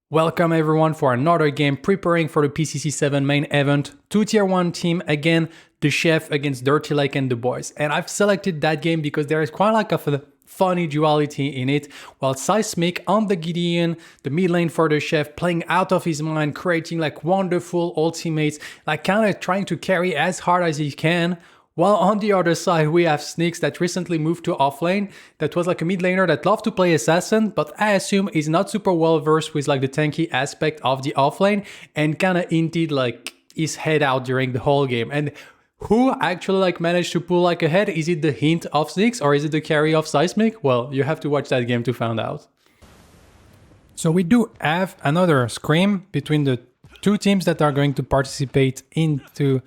Welcome everyone for another game preparing for the PCC 7 main event. 2 tier 1 team again, the Chef against Dirty Lake and the boys. And I've selected that game because there is quite like a funny duality in it. While Seismic on the Gideon, the mid lane for the Chef, playing out of his mind, creating like wonderful ultimates, like kind of trying to carry as hard as he can. While on the other side, we have Sneakz that recently moved to offlane, that was like a mid laner that loved to play assassin, but I assume is not super well versed with like the tanky aspect of the offlane and kind of indeed like his head out during the whole game. And who actually like managed to pull like ahead? Is it the hint of Sneakz or is it the carry of Seismic? Well, you have to watch that game to find out. So we do have another scrim between the two teams that are going to participate into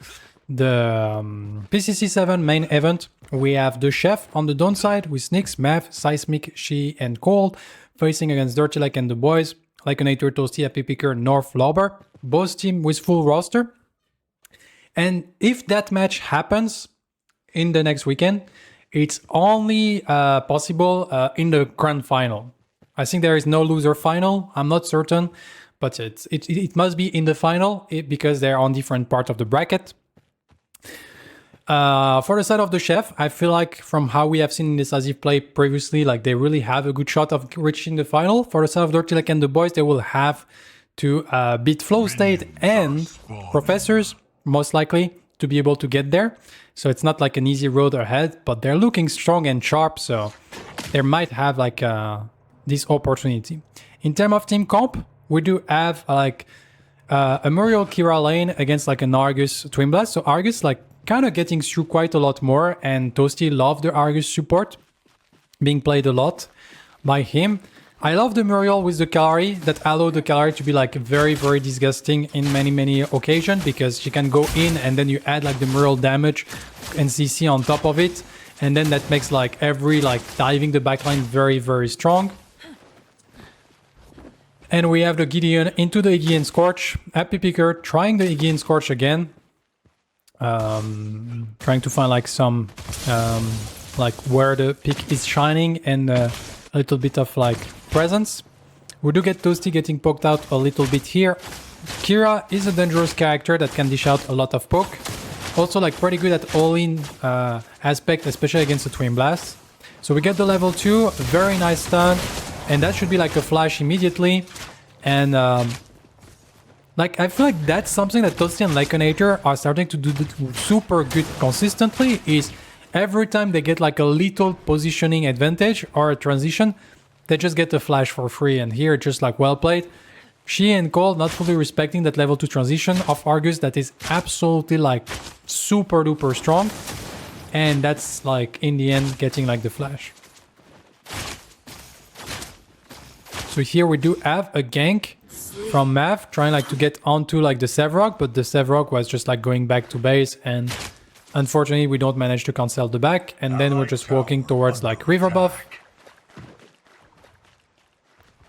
the PCC 7 main event. We have the Chef on the downside with Sneakz, Mav, Seismic, She, and Cold, facing against Dirty Lake and the boys, Lyconator, Toasty, Happy Picker, North, Lauber, both team with full roster. And if that match happens in the next weekend, it's only possible in the grand final. I think there is no loser final. I'm not certain, but it must be in the final because they're on different parts of the bracket. For the side of the Chef, I feel like from how we have seen Decisive play previously, like they really have a good shot of reaching the final. For the side of Dirty Lake and the boys, they will have to beat Flow State and Professors, most likely, to be able to get there. So it's not like an easy road ahead, but they're looking strong and sharp, so they might have like this opportunity. In terms of team comp, we do have like a Muriel Kira lane against like an Argus Twin Blast. So Argus like kind of getting through quite a lot more, and Toasty love the Argus support being played a lot by him. I love the Muriel with the Kalari that allow the Kalari to be like very disgusting in many occasions, because she can go in and then you add like the Muriel damage and CC on top of it, and then that makes like every like diving the backline very strong. And we have the Gideon into the Iggy and Scorch. Happy Picker trying the Iggy and Scorch again. Trying to find like some like where the pick is shining and a little bit of like presence. We do get Toasty getting poked out a little bit here. Kira is a dangerous character that can dish out a lot of poke. Also like pretty good at all-in aspect, especially against the Twin Blast. So we get the level 2, very nice stun, and that should be like a flash immediately. And like I feel like that's something that Toasty and Lyconator are starting to do super good consistently, is every time they get like a little positioning advantage or a transition, they just get a flash for free, and here just like well played. She and Cole not fully respecting that level 2 transition of Argus that is absolutely like super duper strong, and that's like in the end getting like the flash. So here we do have a gank from Mav trying like to get onto like the Sevrog, but the Sevrog was just like going back to base, and unfortunately we don't manage to cancel the back, and then we're just walking towards like river buff.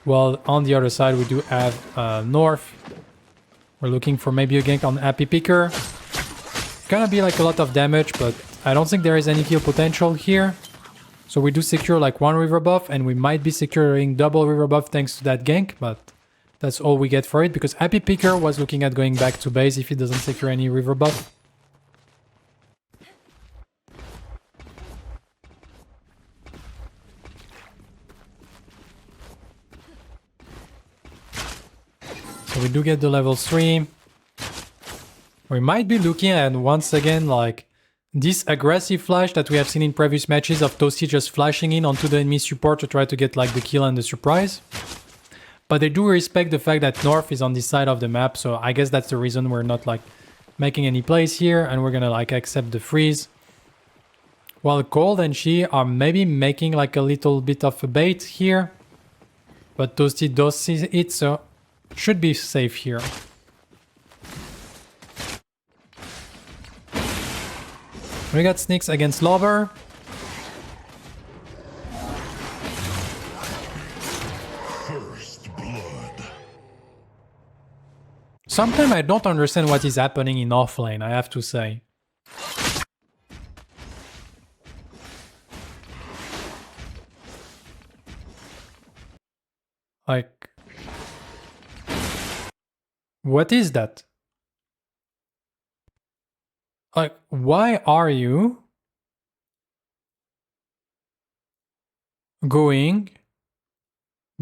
Well, on the other side we do have North. We're looking for maybe a gank on Happy Picker. Gonna be like a lot of damage, but I don't think there is any kill potential here. So we do secure like one river buff, and we might be securing double river buff thanks to that gank, but that's all we get for it, because Happy Picker was looking at going back to base if he doesn't secure any river buff. So we do get the level 3. We might be looking at once again like this aggressive flash that we have seen in previous matches of Toasty just flashing in onto the enemy support to try to get like the kill and the surprise. But they do respect the fact that North is on this side of the map, so I guess that's the reason we're not like making any plays here, and we're gonna like accept the freeze. While Cold and She are maybe making like a little bit of a bait here, but Toasty does see it, so should be safe here. We got Sneakz against Lauber. Sometimes I don't understand what is happening in offlane, I have to say. Like, What is that? Like, why are you going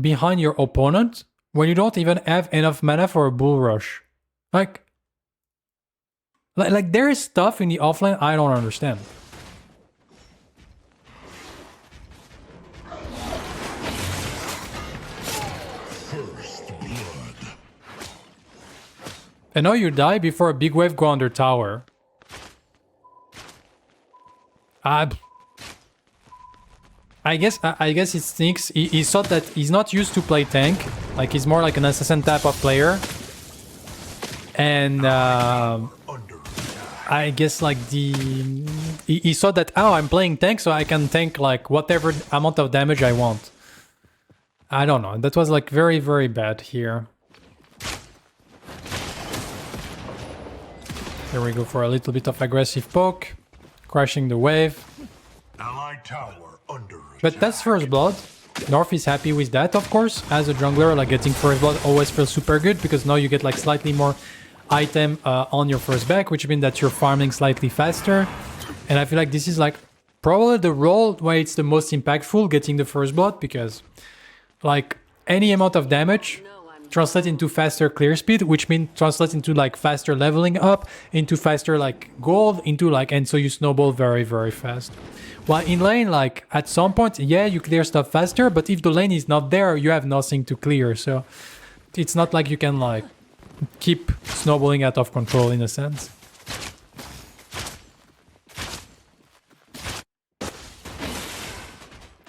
behind your opponent when you don't even have enough mana for a bull rush? Like there is stuff in the offlane I don't understand. And now you die before a big wave go under tower. I guess it's Sneakz. He thought that he's not used to play tank. Like he's more like an assassin type of player. And I guess like he thought that, oh, I'm playing tank, so I can tank like whatever amount of damage I want. I don't know. That was like very, very bad here. Here we go for a little bit of aggressive poke. Crashing the wave. Allied tower under But that's first blood. North is happy with that, of course. As a jungler, like getting first blood always feels super good because now you get like slightly more item on your first back, which means that you're farming slightly faster. And I feel like this is like probably the role where it's the most impactful, getting the first blood, because like any amount of damage translate into faster clear speed, which means translate into like faster leveling up, into faster like gold, into like, and so you snowball very, very fast. While in lane, like at some point, yeah, you clear stuff faster, but if the lane is not there, you have nothing to clear. So it's not like you can like keep snowballing out of control in a sense.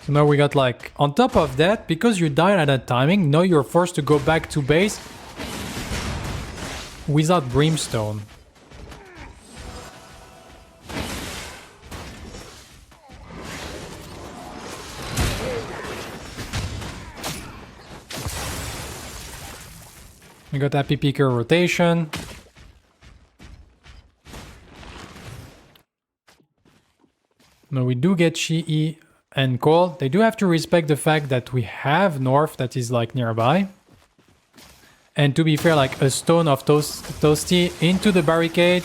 So now we got like, on top of that, because you died at that timing, now you're forced to go back to base without Brimstone. We got Happy Picker rotation. Now we do get Chi and Cold. They do have to respect the fact that we have North that is like nearby. And to be fair, like a stone of Toasty into the barricade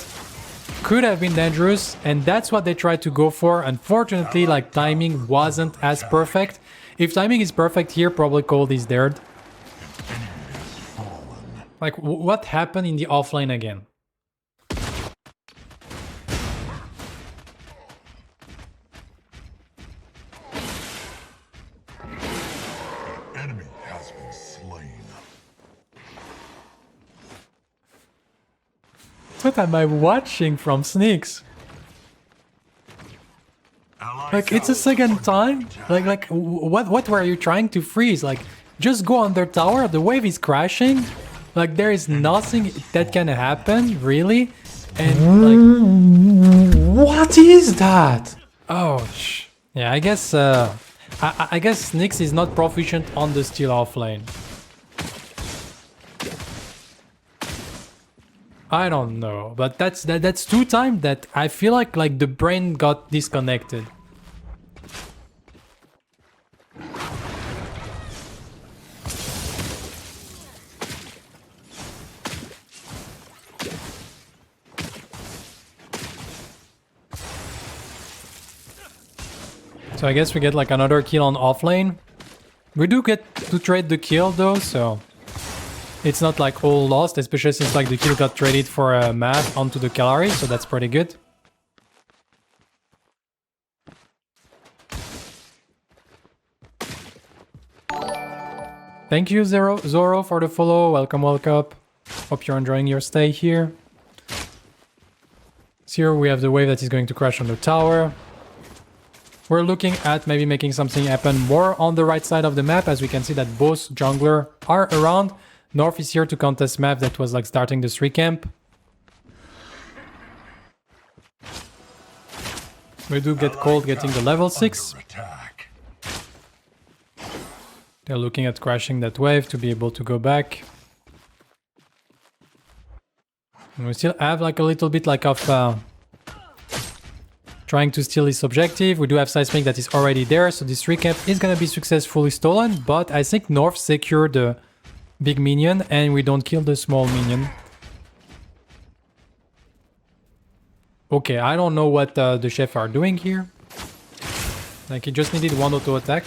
could have been dangerous, and that's what they tried to go for. Unfortunately, like timing wasn't as perfect. If timing is perfect here, probably Cold is dead. Like, what happened in the offlane again? enemy has been slain. What am I watching from Sneakz? Like, it's a second time? Like, what were you trying to freeze? Like, just go under tower, the wave is crashing. Like, there is nothing that can happen, really. And, like... What is that? Oh, yeah, I guess, I guess Sneakz is not proficient on the steal offlane. I don't know, but that's two times that I feel like the brain got disconnected. So I guess we get like another kill on offlane. We do get to trade the kill though, so it's not like all lost, especially since like the kill got traded for a map onto the Kalari, so that's pretty good. Thank you Zoro for the follow, welcome. Hope you're enjoying your stay here. So here we have the wave that is going to crash on the tower. We're looking at maybe making something happen more on the right side of the map, as we can see that both jungler are around. North is here to contest map that was like starting the 3 camp. We do get Cold getting the level 6. They're looking at crashing that wave to be able to go back. And we still have like a little bit like of trying to steal his objective. We do have Seismic that is already there, so this 3 camp is gonna be successfully stolen, but I think North secured big minion and we don't kill the small minion. Okay, I don't know what the chef are doing here. Like, he just needed one auto attack.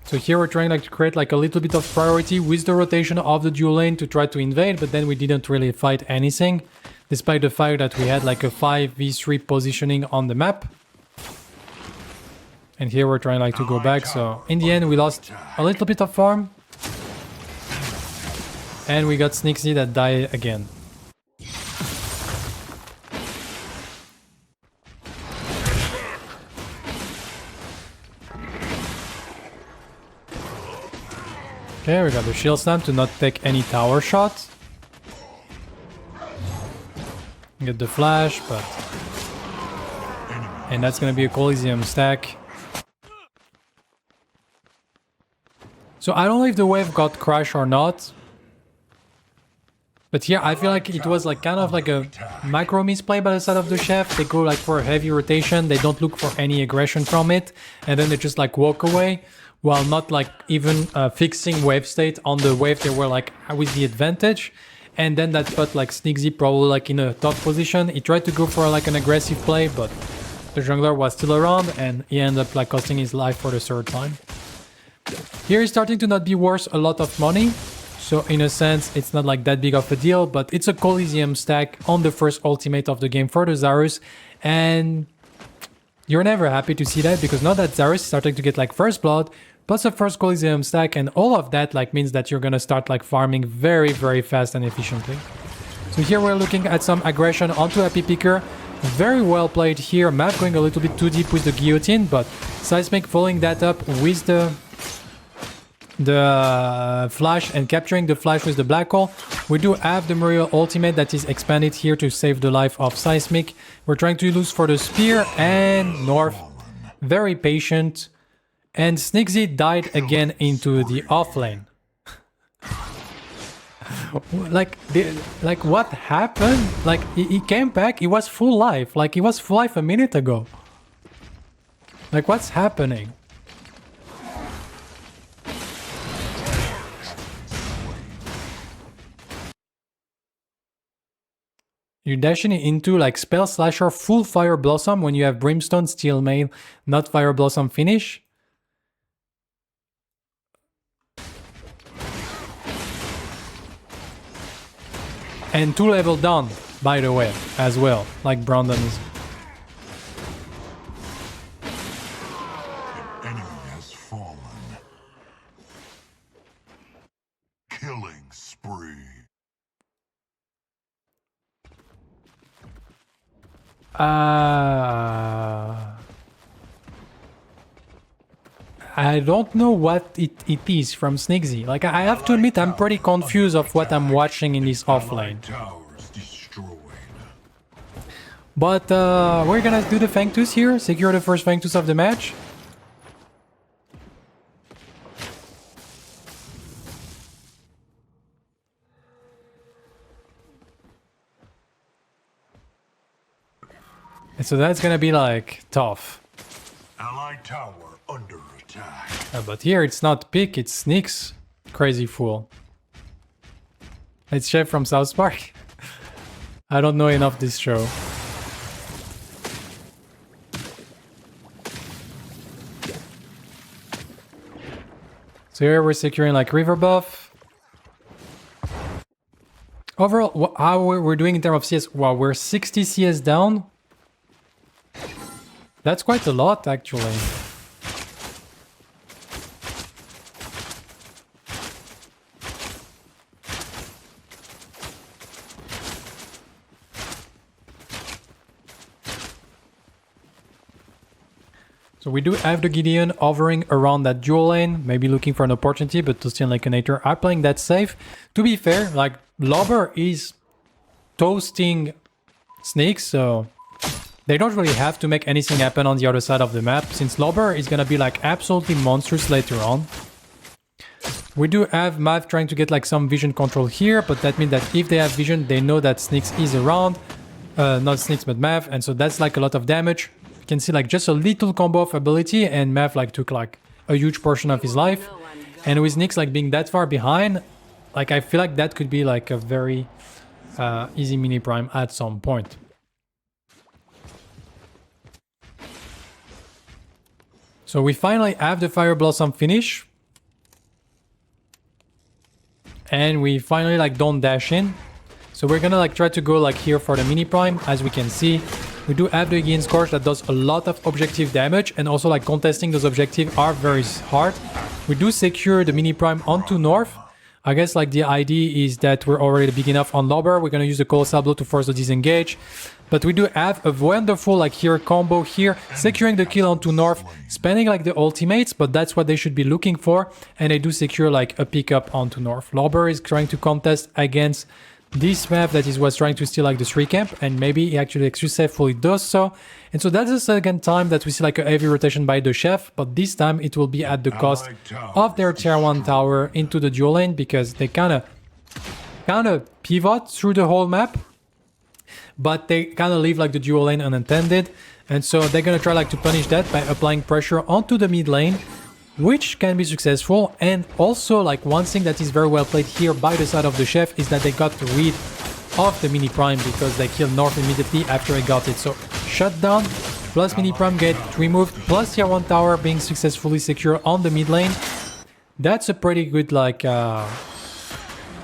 So here we're trying like to create like a little bit of priority with the rotation of the dual lane to try to invade, but then we didn't really fight anything, despite the fact that we had like a 5v3 positioning on the map. And here we're trying like to go back, so in the end we lost a little bit of farm. And we got Sneakz that died again. Okay, we got the shield slam to not take any tower shot. Get the flash, but... And that's gonna be a Coliseum stack. So I don't know if the wave got crashed or not. But here I feel like it was like kind of like a macro misplay by the side of the chef. They go like for a heavy rotation, they don't look for any aggression from it, and then they just like walk away. While not like even fixing wave state on the wave they were like with the advantage. And then that put like Sneakz probably like in a tough position. He tried to go for like an aggressive play, but the jungler was still around and he ended up like costing his life for the third time. Here he's starting to not be worth a lot of money. So in a sense it's not like that big of a deal, but it's a Coliseum stack on the first ultimate of the game for the Zarus. And you're never happy to see that, because now that Zarus is starting to get like first blood, plus a first Coliseum stack, and all of that like means that you're gonna start like farming very, very fast and efficiently. So here we're looking at some aggression onto Happy Picker. Very well played here. Mav going a little bit too deep with the guillotine, but Seismic following that up with the flash and capturing the flash with the black hole. We do have the Mario ultimate that is expanded here to save the life of Seismic. We're trying to lose for the spear, and North very patient. And Sneakz died again into the offlane. like what happened? Like he came back, he was full life. Like he was full life a minute ago. Like what's happening? You're dashing into like Spell Slasher full Fire Blossom when you have Brimstone Steel Mail, not Fire Blossom finish. And 2 level down, by the way, as well, like Brandon is. An enemy has fallen. Killing spree. I don't know what it is from Sneakz. Like, I have to admit, I'm pretty confused of what I'm watching in this offlane. But we're gonna do the Fang Tooth here, secure the first Fang Tooth of the match. And so that's gonna be like tough. Allied tower under attack. But here it's not Pick, it's Sneakz. Crazy fool. It's Chef from South Park. I don't know enough this show. So here we're securing like river buff. Overall, how we're doing in terms of CS? Wow, we're 60 CS down. That's quite a lot, actually. So we do have the Gideon hovering around that dual lane, maybe looking for an opportunity, but to steal like an Aether are playing that safe. To be fair, like Lobber is toasting Sneakz, so they don't really have to make anything happen on the other side of the map, since Lobber is gonna be like absolutely monstrous later on. We do have Mav trying to get like some vision control here, but that means that if they have vision, they know that Sneakz is around. Not Sneakz, but Mav, and so that's like a lot of damage. You can see like just a little combo of ability, and Mav like took like a huge portion of his life. And with Sneakz like being that far behind, like I feel like that could be like a very easy mini prime at some point. So we finally have the Fire Blossom finish. And we finally like don't dash in. So we're gonna like try to go like here for the mini prime. As we can see, we do have the Gain Scorch that does a lot of objective damage, and also like contesting those objectives are very hard. We do secure the mini prime onto north. I guess like the idea is that we're already big enough on Lobber. We're gonna use the Colossal Blow to force the disengage. But we do have a wonderful like here combo here, securing the kill onto north, spending like the ultimates, but that's what they should be looking for. And they do secure like a pickup onto north. Lobber is trying to contest against this map that is was trying to steal like the 3 camp, and maybe he actually successfully does so. And so that's the second time that we see like a heavy rotation by the chef, but this time it will be at the cost of their tier 1 tower into the dual lane, because they kind of pivot through the whole map, but they kind of leave like the dual lane unattended. And so they're gonna try like to punish that by applying pressure onto the mid lane, which can be successful. And also like one thing that is very well played here by the side of the chef is that they got rid of the mini prime, because they killed north immediately after he got it. So shutdown plus mini prime get removed plus tier 1 tower being successfully secure on the mid lane. That's a pretty good like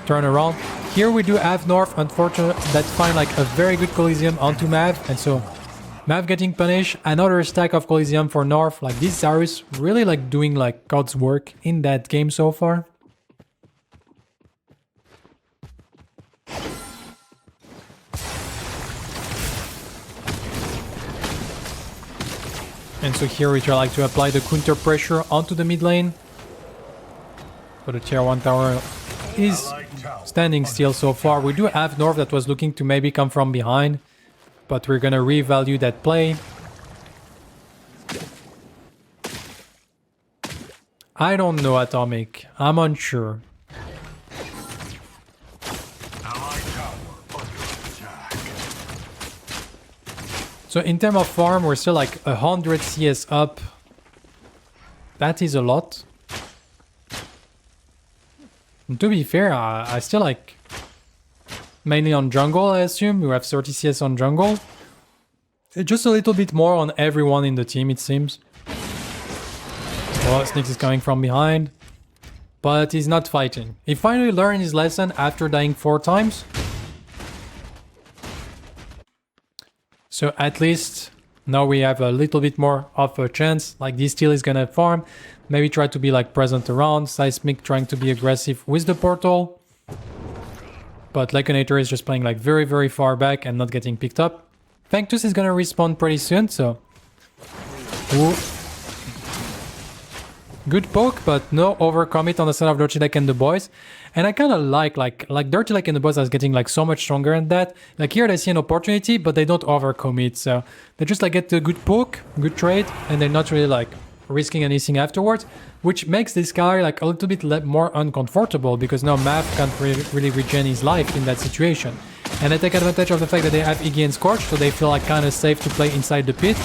turnaround. Here we do have north, unfortunately, that find like a very good Coliseum onto Mav, and so Mav getting punished. Another stack of Coliseum for north. Like this Zarus really like doing like God's work in that game so far. And so here we try like to apply the counter pressure onto the mid lane. So the tier 1 tower is standing still so far. We do have north that was looking to maybe come from behind, but we're gonna revalue that play. I don't know, Atomic. I'm unsure. So in terms of farm, we're still like 100 CS up. That is a lot. And to be fair, I still like mainly on jungle, I assume. We have 30 CS on jungle. Just a little bit more on everyone in the team, it seems. Well, Sneakz is coming from behind, but he's not fighting. He finally learned his lesson after dying 4 times. So at least now we have a little bit more of a chance. Like this steel is gonna farm. Maybe try to be like present around. Seismic trying to be aggressive with the portal. But Laconator is just playing like very, very far back and not getting picked up. Factus is gonna respawn pretty soon, so... Ooh. Good poke, but no overcommit on the side of Dirty Lake and the boys. And I kind of like Dirty Lake and the boys are getting like so much stronger than that. Like here they see an opportunity, but they don't overcommit. So they just like get a good poke, good trade, and they're not really like risking anything afterwards, which makes this guy like a little bit more uncomfortable, because now Mav can't really regen his life in that situation. And they take advantage of the fact that they have Iggy and Scorch, so they feel like kind of safe to play inside the pit.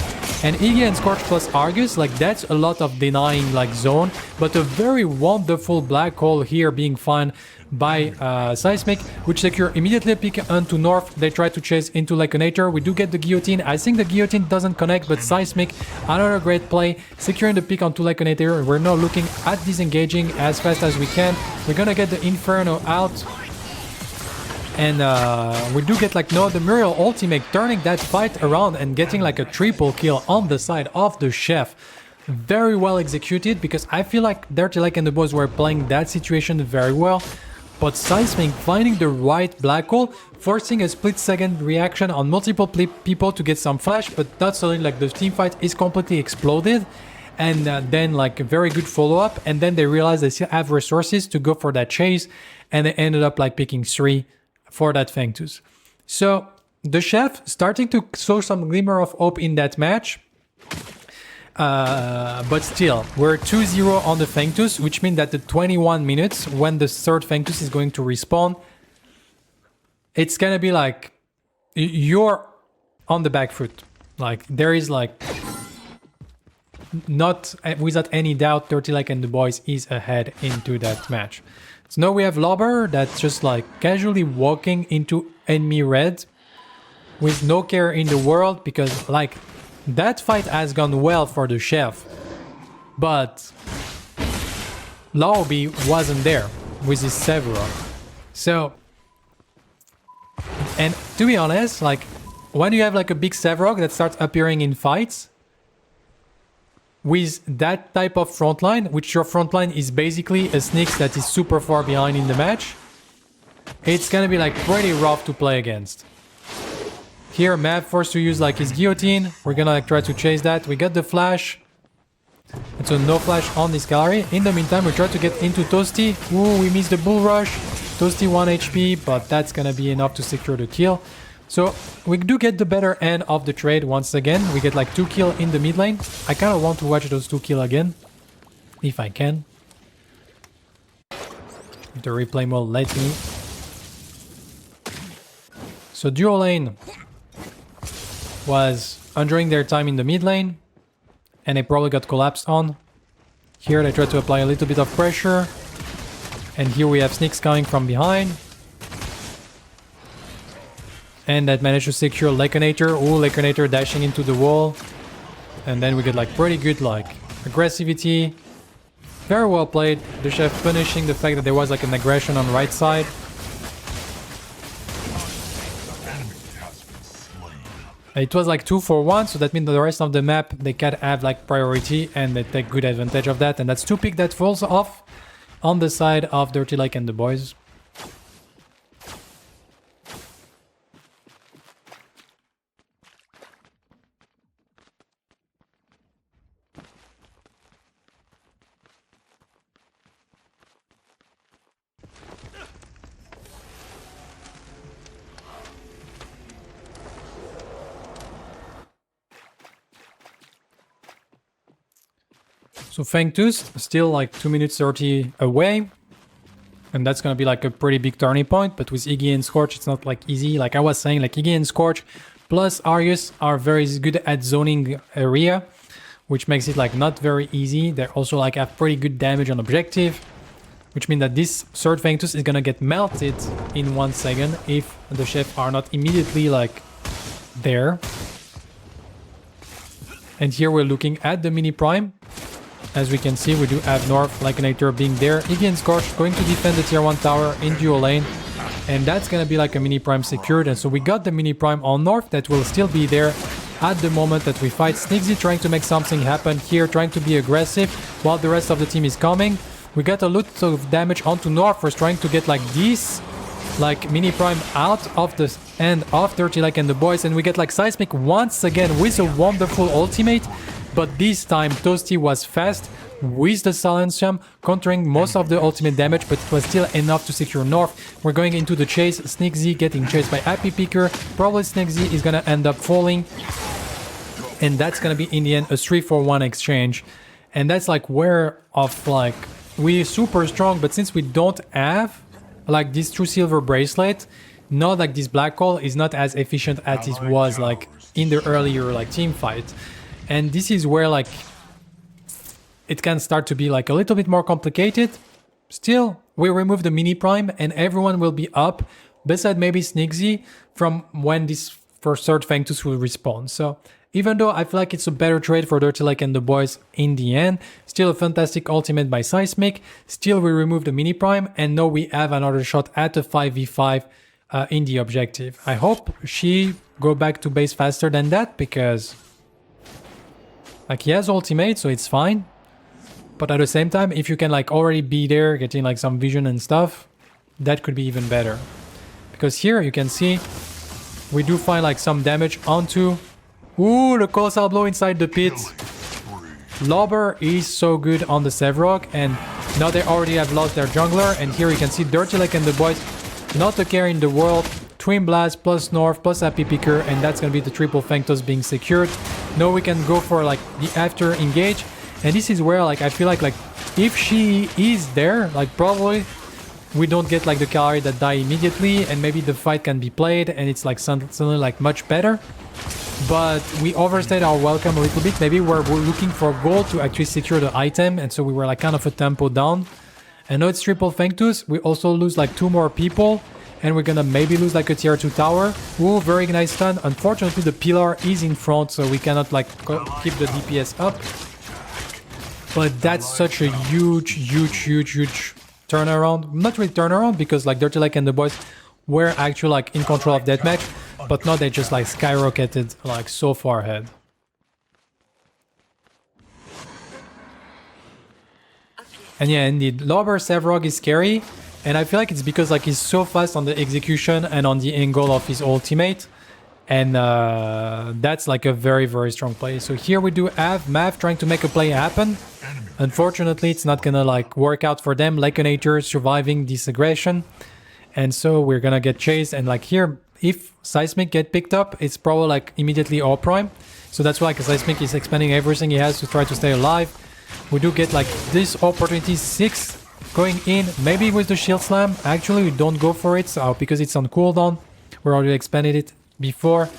And Iggy and Scorch plus Argus, like that's a lot of denying like zone, but a very wonderful black hole here being found by Seismic, which secure immediately a pick onto north. They try to chase into Laconator. We do get the guillotine. I think the guillotine doesn't connect, but Seismic, another great play, securing the pick onto Laconator. We're now looking at disengaging as fast as we can. We're gonna get the Inferno out. And we do get like the Muriel ultimate, turning that fight around and getting like a triple kill on the side of the chef. Very well executed, because I feel like Dirty Lake and the boys were playing that situation very well. But Seismic finding the right black hole, forcing a split second reaction on multiple people to get some flash, but not suddenly like the team fight is completely exploded. And then like a very good follow-up, and then they realize they still have resources to go for that chase, and they ended up like picking 3 for that Factus. So the chef starting to show some glimmer of hope in that match. But still, we're 2-0 on the Factus, which means that the 21 minutes when the third Factus is going to respawn, it's gonna be like you're on the back foot. Like there is like not without any doubt, Dirty Like and the boys is ahead into that match. So now we have Lobber that's just like casually walking into enemy red with no care in the world, because like that fight has gone well for the chef, but Lobby wasn't there with his Several. So, and to be honest, like when you have like a big Sevrog that starts appearing in fights with that type of frontline, which your frontline is basically a Sneakz that is super far behind in the match, it's gonna be like pretty rough to play against. Here, Mav forced to use like his guillotine. We're gonna like try to chase that. We got the flash. And so no flash on this gallery. In the meantime, we try to get into Toasty. Ooh, we missed the bull rush. Toasty 1 HP, but that's gonna be enough to secure the kill. So we do get the better end of the trade once again. We get like 2 kills in the mid lane. I kind of want to watch those 2 kills again, if I can. If the replay will let me. So duo lane was enjoying their time in the mid lane, and they probably got collapsed on. Here they try to apply a little bit of pressure, and here we have Sneakz coming from behind. And that managed to secure Laconator. Oh, Laconator dashing into the wall. And then we get like pretty good like aggressivity. Very well played. The chef punishing the fact that there was like an aggression on the right side. It was like 2 for 1, so that means that the rest of the map they can have like priority and they take good advantage of that. And that's 2 pick that falls off on the side of Dirty Like and the boys. So Fangtooth still like 2 minutes 30 away. And that's gonna be like a pretty big turning point. But with Iggy and Scorch, it's not like easy. Like I was saying, like Iggy and Scorch plus Arius are very good at zoning area, which makes it like not very easy. They also like have pretty good damage on objective, which means that this third Fangtooth is gonna get melted in 1 second if the chef are not immediately like there. And here we're looking at the mini prime. As we can see, we do have North Laconator being there. Iggy and Scorch going to defend the tier 1 tower in dual lane. And that's gonna be like a mini prime secured. And so we got the mini prime on North that will still be there at the moment that we fight. Sneakzy trying to make something happen here, trying to be aggressive while the rest of the team is coming. We got a lot of damage onto North for trying to get like this like mini prime out of the end of Dirty Like and the boys. And we get like Seismic once again with a wonderful ultimate. But this time Toasty was fast with the Silencium, countering most of the ultimate damage, but it was still enough to secure North. We're going into the chase. Sneakzy getting chased by Happy Picker. Probably Sneakzy is gonna end up falling. And that's gonna be in the end a 3-for-1 exchange. And that's like where of like we're super strong, but since we don't have like this true silver bracelet, not like this black hole is not as efficient as it was like in the earlier like team fight. And this is where like it can start to be like a little bit more complicated. Still, we remove the mini prime and everyone will be up, beside maybe Sneakzy, from when this first third Fangtooth will respawn. So even though I feel like it's a better trade for Dirty Like and the boys in the end, still a fantastic ultimate by Seismic. Still we remove the mini prime and now we have another shot at a 5v5 in the objective. I hope she go back to base faster than that, because like he has ultimate, so it's fine. But at the same time, if you can like already be there, getting like some vision and stuff, that could be even better. Because here you can see we do find like some damage onto... Ooh, the colossal blow inside the pit. Lobber is so good on the Sevrog, and now they already have lost their jungler. And here you can see Dirty Like and the boys, not a care in the world. Twin Blast plus North plus Happy Picker, and that's gonna be the triple Fangtooth being secured. Now we can go for like the after engage, and this is where like I feel like if she is there, like probably we don't get like the Kalari that die immediately, and maybe the fight can be played and it's like suddenly like much better. but we overstayed our welcome a little bit. Maybe we're looking for gold to actually secure the item, and so we were like kind of a tempo down. And now it's triple Fengtus. We also lose like 2 more people, and we're gonna maybe lose like a tier 2 tower. Ooh, very nice stun. Unfortunately, the pillar is in front, so we cannot like keep the DPS up. But that's such a huge turnaround. Not really turnaround, because like Dirty Like and the boys were actually like in control of that match, but now they just like skyrocketed like so far ahead. And yeah, indeed, Lauber Sevrog is scary, and I feel like it's because like he's so fast on the execution and on the angle of his ultimate, and that's like a very strong play. So here we do have Mav trying to make a play happen. Unfortunately, it's not gonna like work out for them. Laconator surviving this aggression, and so we're gonna get chased. And like here, if Seismic get picked up, it's probably like immediately all prime. So that's why like, Seismic is expending everything he has to try to stay alive. We do get like this opportunity, 6 going in, maybe with the shield slam. Actually, we don't go for it because it's on cooldown. We already expanded it before,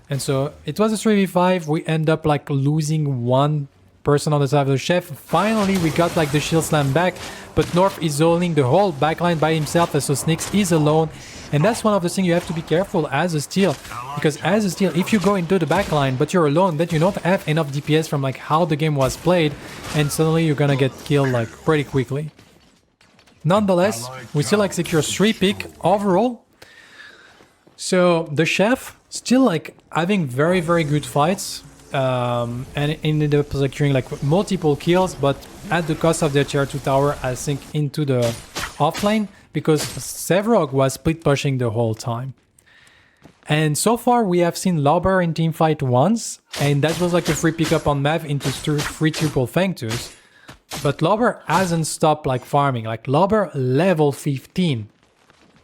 and so it was a 3v5. We end up like losing 1 person on the side of the chef. Finally, we got like the shield slam back, but North is holding the whole backline by himself, and so Sneakz is alone. And that's one of the things you have to be careful as a steal, because as a steal, if you go into the backline but you're alone, then you don't have enough DPS from like how the game was played, and suddenly you're gonna get killed like pretty quickly. Nonetheless, we still like secure 3 pick overall. So the chef still like having very good fights, and ended up securing like multiple kills, but at the cost of their tier 2 tower, I think, into the offlane, because Sevrog was split pushing the whole time. And so far we have seen Lauber in teamfight once, and that was like a free pickup on Mav into 3 triple Fengtus. But Lauber hasn't stopped like farming. Like Lauber level 15.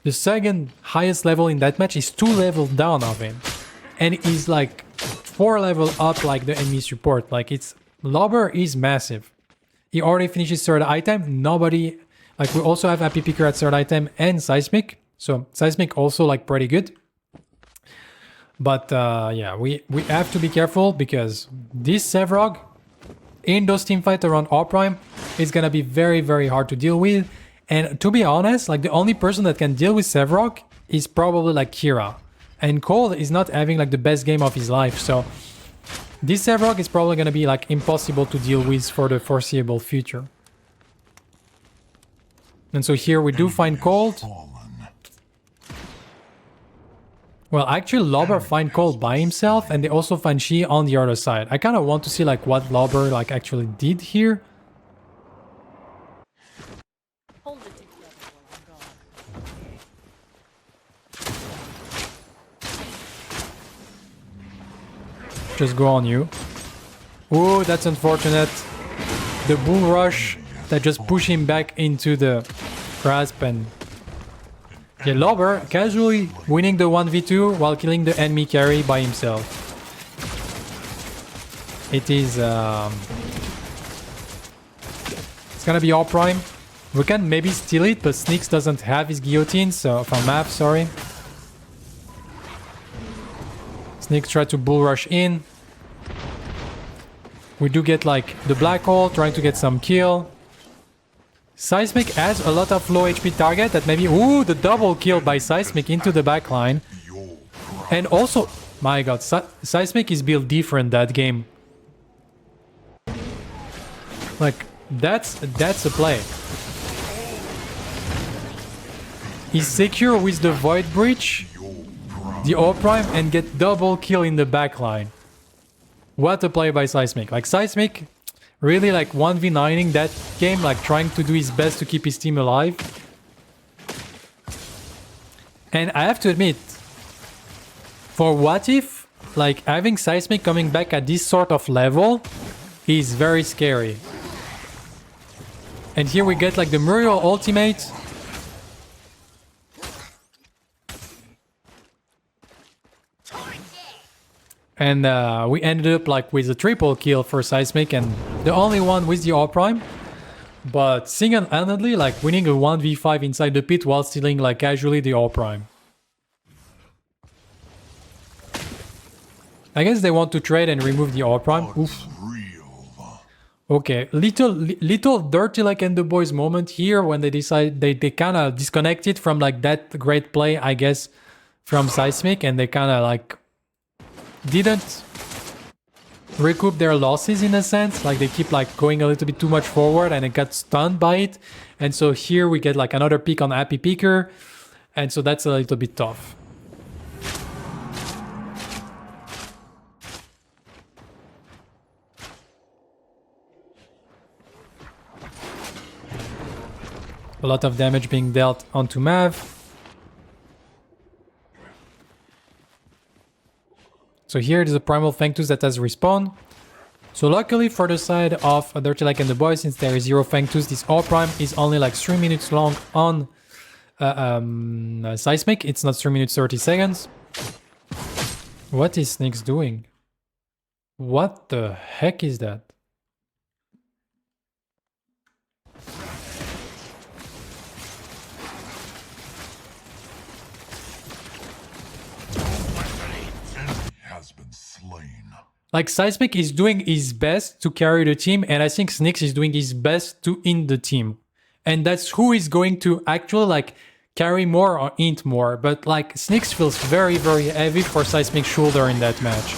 The second highest level in that match is 2 levels down of him. And he's like 4 level up like the enemy support. Like it's... Lauber is massive. He already finished his 3rd item. Nobody... Like we also have Happy Picker at 3rd item and Seismic. So Seismic also like pretty good. But yeah, we have to be careful, because this Sevrog in those teamfights around R Prime is gonna be very hard to deal with. And to be honest, like the only person that can deal with Sevrog is probably like Kira. And Cole is not having like the best game of his life, so this Sevrog is probably gonna be like impossible to deal with for the foreseeable future. And so here we do find Cold. Well, actually Lauber find Cold by himself, and they also find She on the other side. I kind of want to see like what Lauber like actually did here. Just go on you. Oh, that's unfortunate. The bull rush that just pushed him back into the grasp, and yeah, Lauber casually winning the 1v2 while killing the enemy carry by himself. It is it's gonna be all prime. We can maybe steal it, but Sneakz doesn't have his guillotine, so from map, sorry. Sneakz tried to bull rush in. We do get like the black hole, trying to get some kill. Seismic has a lot of low HP target that maybe... Ooh, the double kill by Seismic into the backline. And also, my god, Seismic is built different that game. Like, that's a play. He's secure with the Void Breach, the O Prime, and get double kill in the backline. What a play by Seismic. Like, Seismic really like 1v9ing that game, like trying to do his best to keep his team alive. And I have to admit, for What If, like having Seismic coming back at this sort of level is very scary. And here we get like the Muriel ultimate. And we ended up like with a triple kill for Seismic, and the only one with the all prime. But single-handedly like winning a 1v5 inside the pit while stealing like casually the all prime. I guess they want to trade and remove the all prime. Oof. Real. Okay, little dirty like in the boys moment here when they decide they kind of disconnected from like that great play, I guess, from Seismic, and they kind of like didn't recoup their losses in a sense. Like they keep like going a little bit too much forward and it got stunned by it. And so here we get like another pick on Happy Picker, and so that's a little bit tough. A lot of damage being dealt onto Mav. So here it is a Primal Fangtooth that has respawn. So luckily for the side of Dirty Like and the Boys, since there is 0 Fangtooth, this all prime is only like 3 minutes long on Seismic. It's not 3 minutes 30 seconds. What is Sneakz doing? What the heck is that? Like Seismic is doing his best to carry the team, and I think Sneakz is doing his best to int the team. And that's who is going to actually like carry more or int more. But like Sneakz feels very, very heavy for Seismic's shoulder in that match.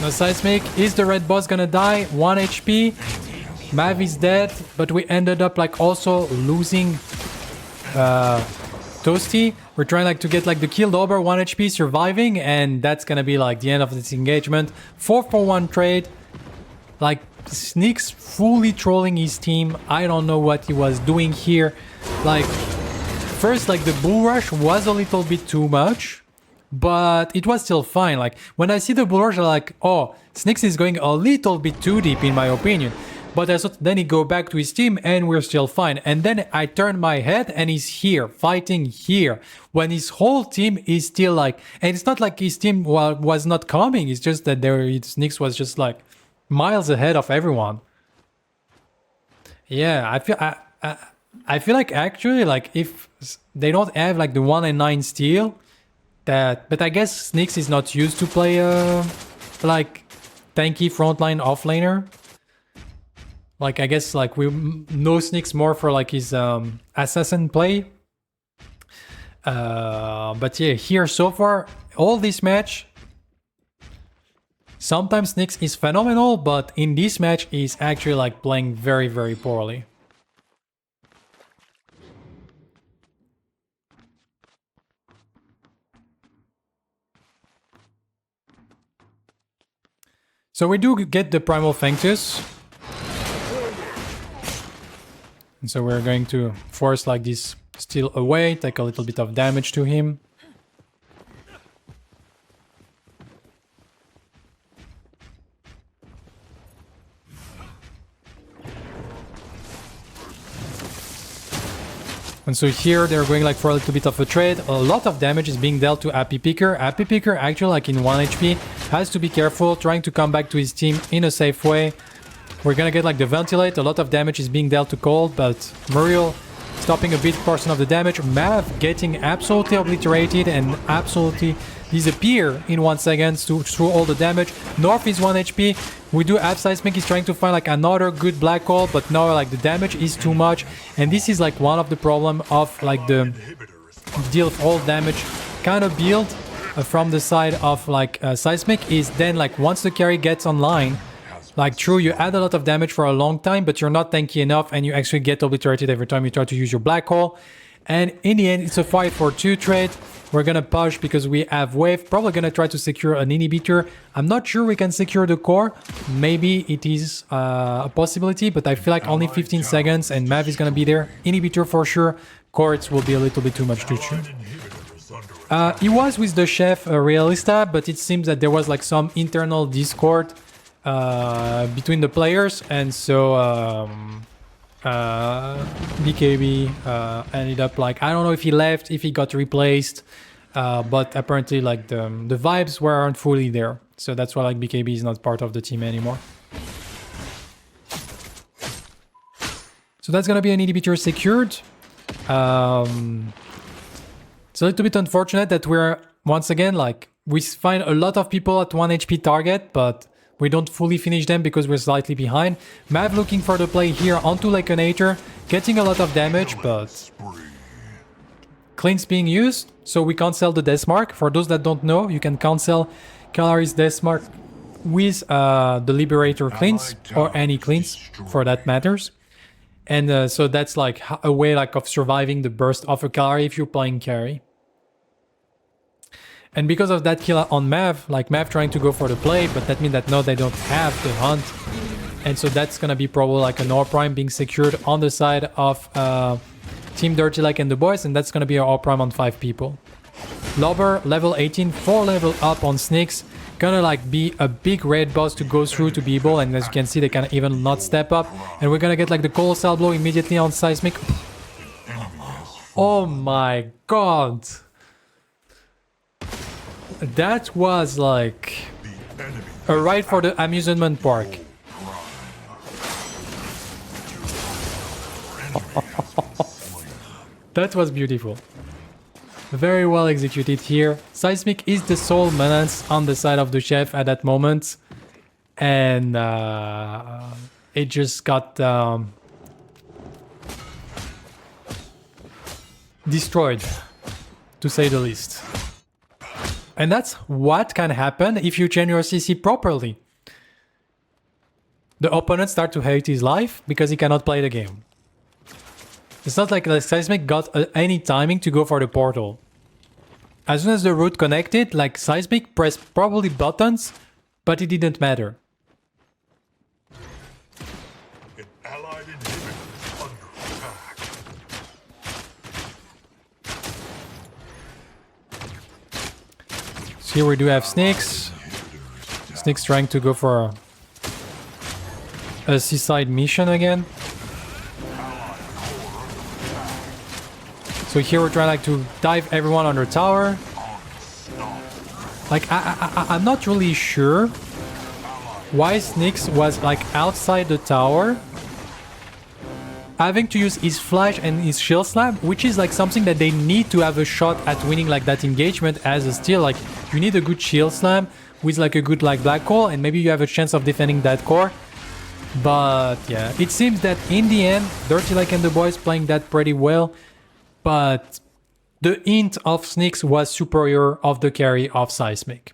Now Seismic, is the red boss gonna die? 1 HP. Mav is dead, but we ended up like also losing Toasty. We're trying like to get like the kill over 1 HP surviving, and that's gonna be like the end of this engagement. 4-for-1 trade. Like Sneakz fully trolling his team. I don't know what he was doing here. Like first like the bull rush was a little bit too much, but it was still fine. Like when I see the bull rush, I'm like, oh, Sneakz is going a little bit too deep in my opinion. But I thought then he go back to his team and we're still fine. And then I turn my head and he's here, fighting here. When his whole team is still like... And it's not like his team was not coming. It's just that Sneakz was just like miles ahead of everyone. Yeah, I feel like actually like if they don't have like the 1 and 9 steal, that... But I guess Sneakz is not used to play like tanky frontline offlaner. Like, I guess, like, we know Sneakz more for, like, his assassin play. But yeah, here so far, all this match, sometimes Sneakz is phenomenal, but in this match, he's actually, like, playing very, very poorly. So we do get the Primal Fangtooth. And so we're going to force like this steal away, take a little bit of damage to him. And so here they're going like for a little bit of a trade. A lot of damage is being dealt to Happy Picker. Happy Picker actually like in 1 HP has to be careful, trying to come back to his team in a safe way. We're gonna get like the ventilate. A lot of damage is being dealt to Cold, but Muriel stopping a big portion of the damage. Mav getting absolutely obliterated and absolutely disappear in 1 second through all the damage. North is 1 HP. We do have Seismic is trying to find like another good black hole, but now like the damage is too much. And this is like one of the problem of like the deal all damage kind of build from the side of like Seismic is then like once the carry gets online, like true, you add a lot of damage for a long time, but you're not tanky enough and you actually get obliterated every time you try to use your black hole. And in the end, it's a 5-for-2 trade. We're gonna push because we have wave. Probably gonna try to secure an inhibitor. I'm not sure we can secure the core. Maybe it is a possibility, but I feel like only 15 seconds and Mav is gonna be there. Inhibitor for sure. Courts will be a little bit too much to chew. He was with the chef Realista, but it seems that there was like some internal discord between the players, and so BKB ended up like, I don't know if he left, if he got replaced, but apparently like the vibes weren't fully there, so that's why like BKB is not part of the team anymore. So that's gonna be an inhibitor secured. It's a little bit unfortunate that we're, once again, like, we find a lot of people at 1 HP target, but we don't fully finish them because we're slightly behind. Mav looking for the play here onto Laconator, getting a lot of damage, but clean's being used, so we cancel the death mark. For those that don't know, you can cancel Kalari's death mark with the Liberator cleans, or any cleans for that matters. And so that's like a way like of surviving the burst of a Kalari if you're playing carry. And because of that kill on Mav, like Mav trying to go for the play, but that means that no, they don't have the hunt. And so that's gonna be probably like an AWP Prime being secured on the side of Team Dirty Like and the boys, and that's gonna be an AWP Prime on 5 people. Lobber, level 18, 4 level up on Sneakz. Gonna like be a big red boss to go through to be able, and as you can see, they can even not step up. And we're gonna get like the Colossal Blow immediately on Seismic. Oh my god! That was like a ride for the amusement park. That was beautiful. Very well executed here. Seismic is the sole menace on the side of the chef at that moment. And it just got destroyed, to say the least. And that's what can happen if you chain your CC properly. The opponent starts to hate his life because he cannot play the game. It's not like the Seismic got any timing to go for the portal. As soon as the route connected, like Seismic pressed probably buttons, but it didn't matter. An allied inhibitor under attack. So here we do have Sneakz. Sneakz trying to go for a seaside mission again. So here we're trying like to dive everyone under tower. Like I'm not really sure why Sneakz was like outside the tower, having to use his flash and his shield slap, which is like something that they need to have a shot at winning like that engagement as a steal. Like you need a good shield slam with like a good like black hole, and maybe you have a chance of defending that core. But yeah, it seems that in the end, Dirty Like and the boys playing that pretty well. But the int of Sneakz was superior of the carry of Seismic.